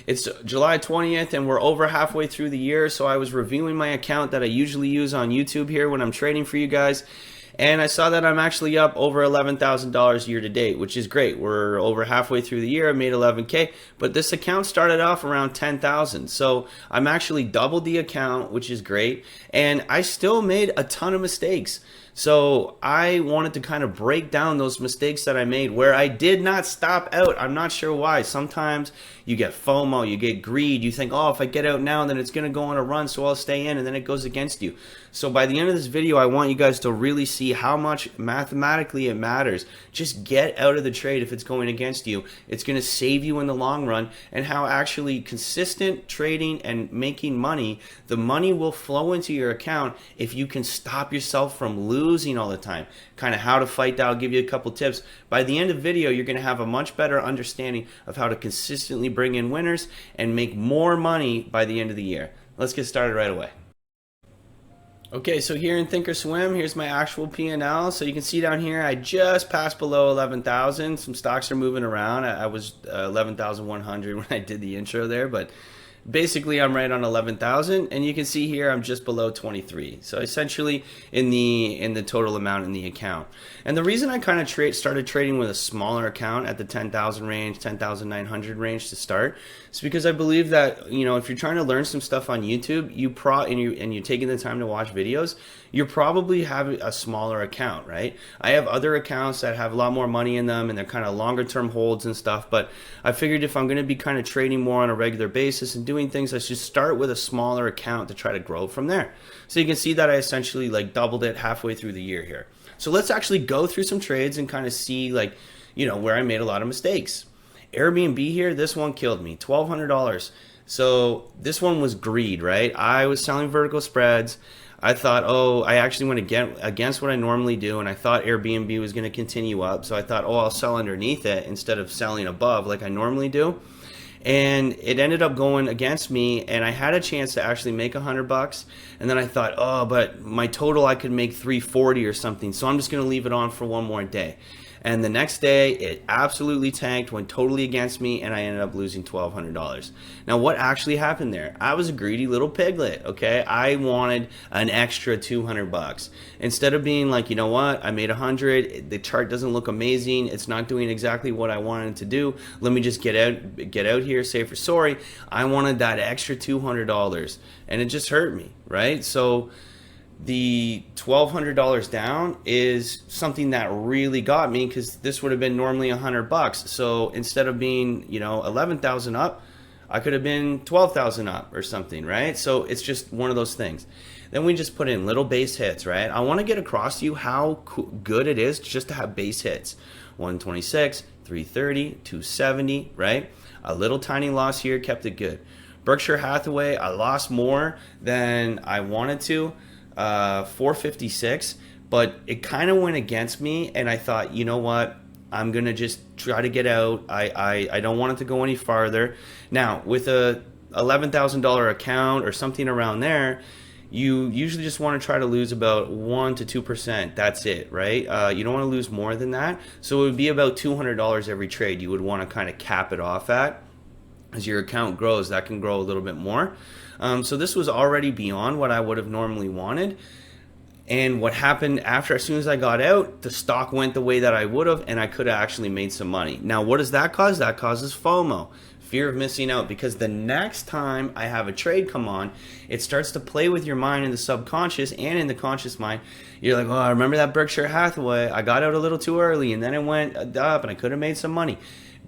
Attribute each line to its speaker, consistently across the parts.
Speaker 1: It's July 20th and we're over halfway through the year, so I was reviewing my account that I usually use on YouTube here when I'm trading for you guys. And I saw that I'm actually up over $11,000 year to date, which is great. We're over halfway through the year. I made 11K, but this account started off around 10,000. So I'm actually doubled the account, which is great. And I still made a ton of mistakes. So I wanted to kind of break down those mistakes that I made where I did not stop out. I'm not sure why. Sometimes you get FOMO, you get greed. You think, oh, if I get out now, then it's going to go on a run, so I'll stay in, and then it goes against you. So by the end of this video, I want you guys to really see how much mathematically it matters. Just get out of the trade if it's going against you. It's going to save you in the long run, and how actually consistent trading and making money, the money will flow into your account if you can stop yourself from losing all the time. Kind of how to fight that. I'll give you a couple tips. By the end of the video, you're going to have a much better understanding of how to consistently bring in winners and make more money by the end of the year. Let's get started right away. Okay, so here in Thinkorswim, here's my actual P&L. So you can see down here, I just passed below 11,000. Some stocks are moving around. I was 11,100 when I did the intro there, but basically I'm right on 11,000, and you can see here I'm just below 23. So essentially in the total amount in the account. And the reason I kind of started trading with a smaller account at the 10,000 range, 10,900 range to start, is because I believe that, you know, if you're trying to learn some stuff on YouTube, and you're taking the time to watch videos, you probably have a smaller account, right? I have other accounts that have a lot more money in them, and they're kind of longer term holds and stuff, but I figured if I'm going to be kind of trading more on a regular basis and doing things, I should start with a smaller account to try to grow from there. So you can see that I essentially like doubled it halfway through the year here. So let's actually go through some trades and kind of see, like, you know, where I made a lot of mistakes. Airbnb here, this one killed me, $1,200. So this one was greed, right? I was selling vertical spreads. I thought, oh, I actually went against what I normally do, and I thought Airbnb was going to continue up. So I thought, oh, I'll sell underneath it instead of selling above like I normally do. And it ended up going against me, and I had a chance to actually make $100. And then I thought, oh, but my total, I could make 340 or something. So I'm just going to leave it on for one more day. And the next day, it absolutely tanked, went totally against me, and I ended up losing $1,200. Now, what actually happened there? I was a greedy little piglet, okay? I wanted an extra $200. Instead of being like, you know what, I made 100, the chart doesn't look amazing, it's not doing exactly what I wanted to do, let me just get out here, say for sorry. I wanted that extra $200, and it just hurt me, right? So the $1,200 down is something that really got me, because this would have been normally $100. So instead of being, you know, 11,000 up, I could have been 12,000 up or something, right? So it's just one of those things. Then we just put in little base hits, right? I want to get across to you how good it is just to have base hits. 126, 330, 270, right? A little tiny loss here kept it good. Berkshire Hathaway, I lost more than I wanted to. 456, but it kind of went against me, and I thought, you know what, I'm gonna just try to get out. I don't want it to go any farther. Now with a $11,000 account or something around there, you usually just want to try to lose about 1 to 2%. That's it, right? You don't want to lose more than that. So it would be about $200 every trade you would want to kind of cap it off at. As your account grows, that can grow a little bit more. So this was already beyond what I would have normally wanted. And what happened after, as soon as I got out, the stock went the way that I would have, and I could have actually made some money. Now, what does that cause? That causes FOMO, fear of missing out, because the next time I have a trade come on, it starts to play with your mind in the subconscious and in the conscious mind. You're like, oh, I remember that Berkshire Hathaway. I got out a little too early, and then it went up, and I could have made some money.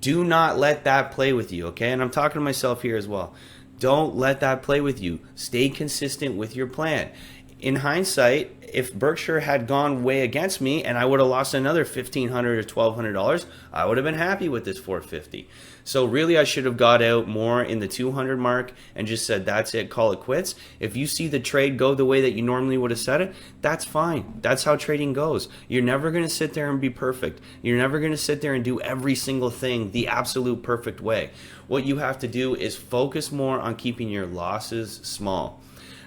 Speaker 1: Do not let that play with you, okay? And I'm talking to myself here as well. Don't let that play with you. Stay consistent with your plan. In hindsight, if Berkshire had gone way against me and I would have lost another $1,500 or $1,200, I would have been happy with this 450. So really, I should have got out more in the 200 mark and just said, that's it, call it quits. If you see the trade go the way that you normally would have said it, that's fine. That's how trading goes. You're never going to sit there and be perfect. You're never going to sit there and do every single thing the absolute perfect way. What you have to do is focus more on keeping your losses small.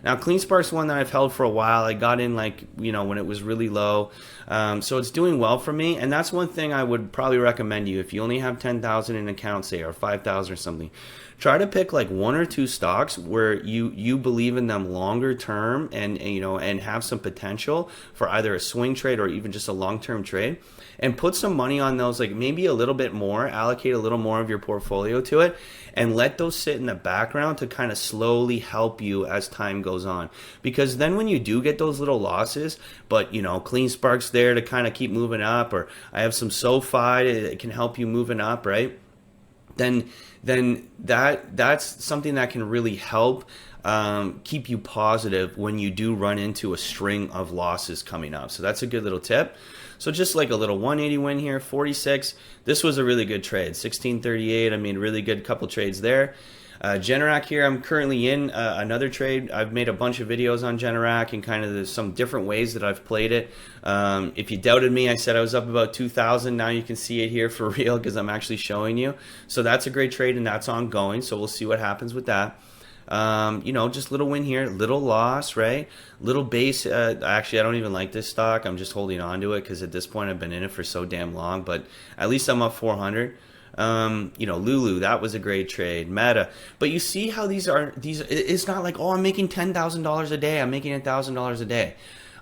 Speaker 1: Now, CleanSpark's one that I've held for a while. I got in like, you know, when it was really low. So it's doing well for me. And that's one thing I would probably recommend you. If you only have 10,000 in accounts, say, or 5,000 or something, try to pick like one or two stocks where you believe in them longer term, and you know, and have some potential for either a swing trade or even just a long-term trade, and put some money on those, like maybe a little bit more, allocate a little more of your portfolio to it, and let those sit in the background to kind of slowly help you as time goes on. Because then when you do get those little losses, but you know, CleanSpark's there to kind of keep moving up, or I have some SoFi, it can help you moving up, right? Then that's something that can really help keep you positive when you do run into a string of losses coming up. So that's a good little tip. So just like a little 180 win here, 46. This was a really good trade, 1638. I mean, really good couple trades there. Generac here, I'm currently in another trade. I've made a bunch of videos on Generac and kind of some different ways that I've played it. If you doubted me, I said I was up about 2,000. Now you can see it here for real because I'm actually showing you. So that's a great trade, and that's ongoing. So we'll see what happens with that. You know, just little win here, little loss, right? Little base. Actually, I don't even like this stock. I'm just holding on to it because at this point I've been in it for so damn long. But at least I'm up 400. You know, Lulu, that was a great trade. Meta, but you see how these are, it's not like, oh, I'm making $10,000 a day, I'm making $1,000 a day.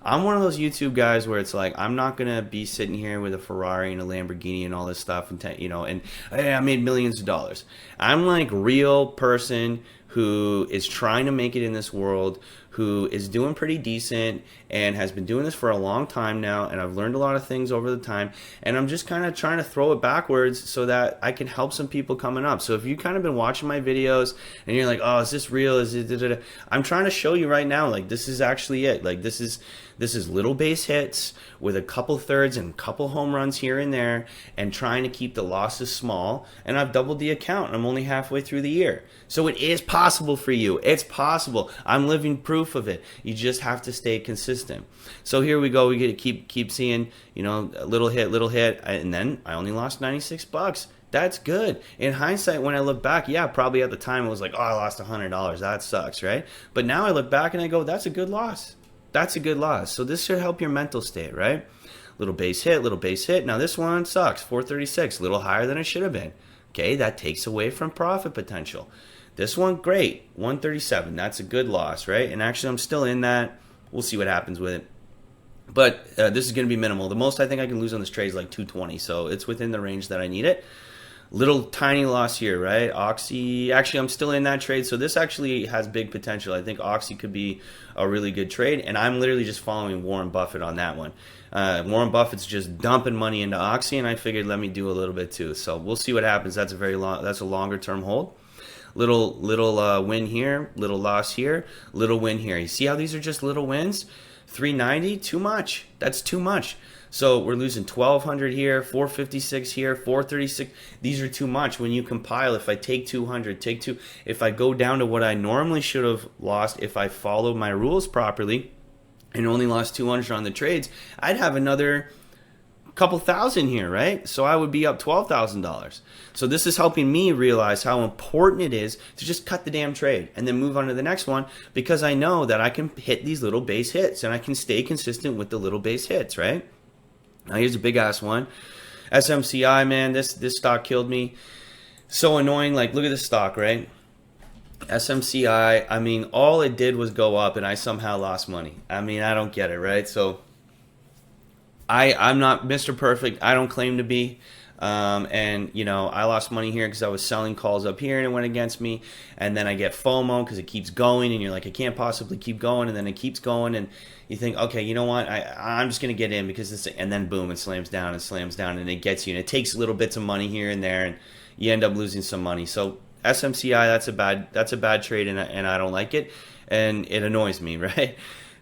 Speaker 1: I'm one of those YouTube guys where it's like, I'm not gonna be sitting here with a Ferrari and a Lamborghini and all this stuff, and you know, and hey, I made millions of dollars. I'm like real person who is trying to make it in this world, who is doing pretty decent and has been doing this for a long time now, and I've learned a lot of things over the time, and I'm just kind of trying to throw it backwards so that I can help some people coming up. So if you've kind of been watching my videos and you're like, oh, is this real? Is it da-da-da? I'm trying to show you right now, like, this is actually it. Like, this is little base hits with a couple thirds and a couple home runs here and there, and trying to keep the losses small. And I've doubled the account, and I'm only halfway through the year. So it is possible for you. It's possible. I'm living proof of it. You just have to stay consistent. So here we go. We get to keep seeing, you know, a little hit, and then I only lost 96 bucks. That's good. In hindsight, when I look back, yeah, probably at the time it was like, oh, I lost $100. That sucks, right? But now I look back and I go, that's a good loss. That's a good loss. So this should help your mental state, right? Little base hit, little base hit. Now this one sucks, 436, a little higher than it should have been. Okay, that takes away from profit potential. This one, great, 137. That's a good loss, right? And actually, I'm still in that. We'll see what happens with it. But this is going to be minimal. The most I think I can lose on this trade is like 220. So it's within the range that I need it. Little tiny loss here, right? Oxy, actually, I'm still in that trade. So this actually has big potential. I think Oxy could be a really good trade. And I'm literally just following Warren Buffett on that one. Warren Buffett's just dumping money into Oxy, and I figured let me do a little bit too. So we'll see what happens. That's a longer term hold. Little win here, little loss here, little win here. You see how these are just little wins? 390, too much. That's too much. So we're losing 1,200 here, 456 here, 436. These are too much. When you compile, if I take 200, if I go down to what I normally should have lost, if I followed my rules properly and only lost 200 on the trades, I'd have another couple thousand here, right? So I would be up $12,000. So this is helping me realize how important it is to just cut the damn trade and then move on to the next one, because I know that I can hit these little base hits and I can stay consistent with the little base hits, right? Now here's a big ass one. SMCI, man, this stock killed me. So annoying. Like, look at this stock, right? SMCI, I mean, all it did was go up and I somehow lost money. I mean, I don't get it, right? So I'm not Mr. Perfect. I don't claim to be. And, you know, I lost money here because I was selling calls up here and it went against me. And then I get FOMO because it keeps going and you're like, I can't possibly keep going. And then it keeps going and you think, okay, you know what? I'm just going to get in because this, and then boom, it slams down and it gets you. And it takes little bits of money here and there and you end up losing some money. So SMCI, that's a bad trade and I don't like it. And it annoys me, right?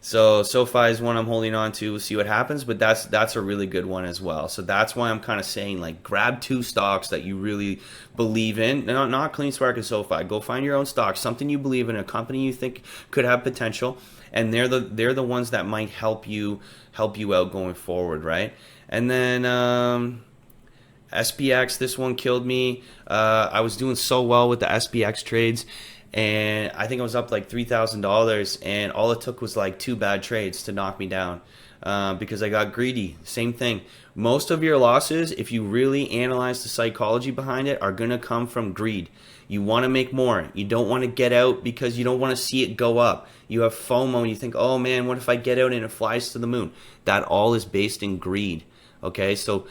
Speaker 1: So SoFi is one I'm holding on to. We'll see what happens, but that's a really good one as well. So that's why I'm kind of saying, like, grab two stocks that you really believe in. Not CleanSpark and SoFi. Go find your own stock, something you believe in, a company you think could have potential, and they're the ones that might help you out going forward, right? And then SPX, this one killed me. I was doing so well with the SPX trades. and I think I was up like $3,000, and all it took was like 2 bad trades to knock me down, because I got greedy. Same thing. Most of your losses, if you really analyze the psychology behind it, are going to come from greed. You want to make more. You don't want to get out because you don't want to see it go up. You have FOMO and you think, oh man, what if I get out and it flies to the moon? That all is based in greed. Okay, so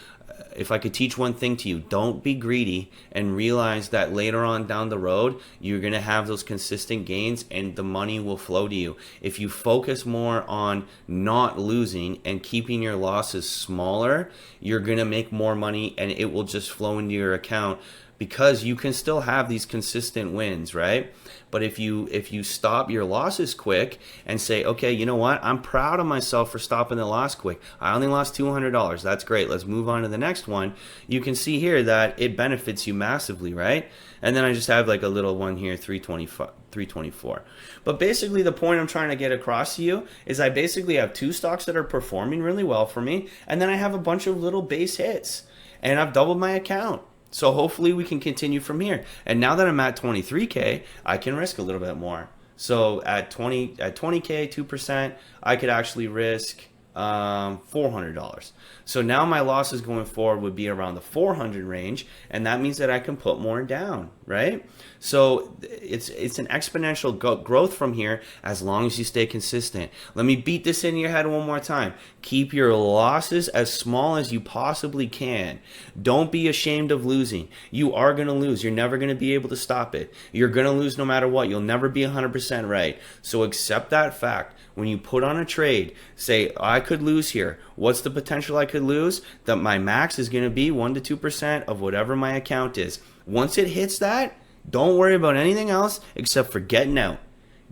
Speaker 1: if I could teach one thing to you, don't be greedy, and realize that later on down the road, you're going to have those consistent gains and the money will flow to you. If you focus more on not losing and keeping your losses smaller, you're going to make more money and it will just flow into your account, because you can still have these consistent wins, right? But if you stop your losses quick and say, okay, you know what? I'm proud of myself for stopping the loss quick. I only lost $200. That's great. Let's move on to the next one. You can see here that it benefits you massively, right? And then I just have like a little one here, 324. But basically the point I'm trying to get across to you is I basically have 2 stocks that are performing really well for me, and then I have a bunch of little base hits, and I've doubled my account. So hopefully we can continue from here. And now that I'm at 23K, I can risk a little bit more. So at 20K, 2%, I could actually risk $400. So now my losses going forward would be around the 400 range, and that means that I can put more down, right? So it's an exponential growth from here as long as you stay consistent. Let me beat this in your head one more time. Keep your losses as small as you possibly can. Don't be ashamed of losing. You are going to lose. You're never going to be able to stop it. You're going to lose no matter what. You'll never be 100% right. So accept that fact. When you put on a trade, say, I could lose here. What's the potential I could lose? That my max is going to be 1 to 2% of whatever my account is. Once it hits that, don't worry about anything else except for getting out.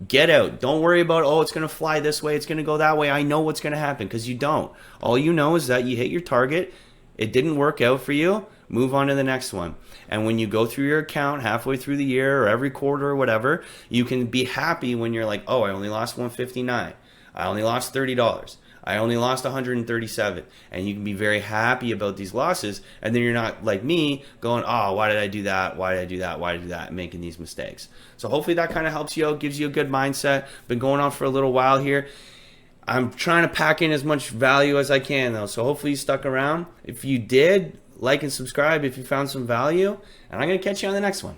Speaker 1: Get out. Don't worry about, oh, it's going to fly this way, it's going to go that way. I know what's going to happen, because you don't. All you know is that you hit your target. It didn't work out for you. Move on to the next one. And when you go through your account halfway through the year or every quarter or whatever, you can be happy when you're like, oh, I only lost $159. I only lost $30. I only lost 137. And you can be very happy about these losses. And then you're not like me going, oh, why did I do that? Why did I do that? Why did I do that? And making these mistakes. So hopefully that kind of helps you out, gives you a good mindset. Been going on for a little while here. I'm trying to pack in as much value as I can, though. So hopefully you stuck around. If you did, like and subscribe if you found some value. And I'm going to catch you on the next one.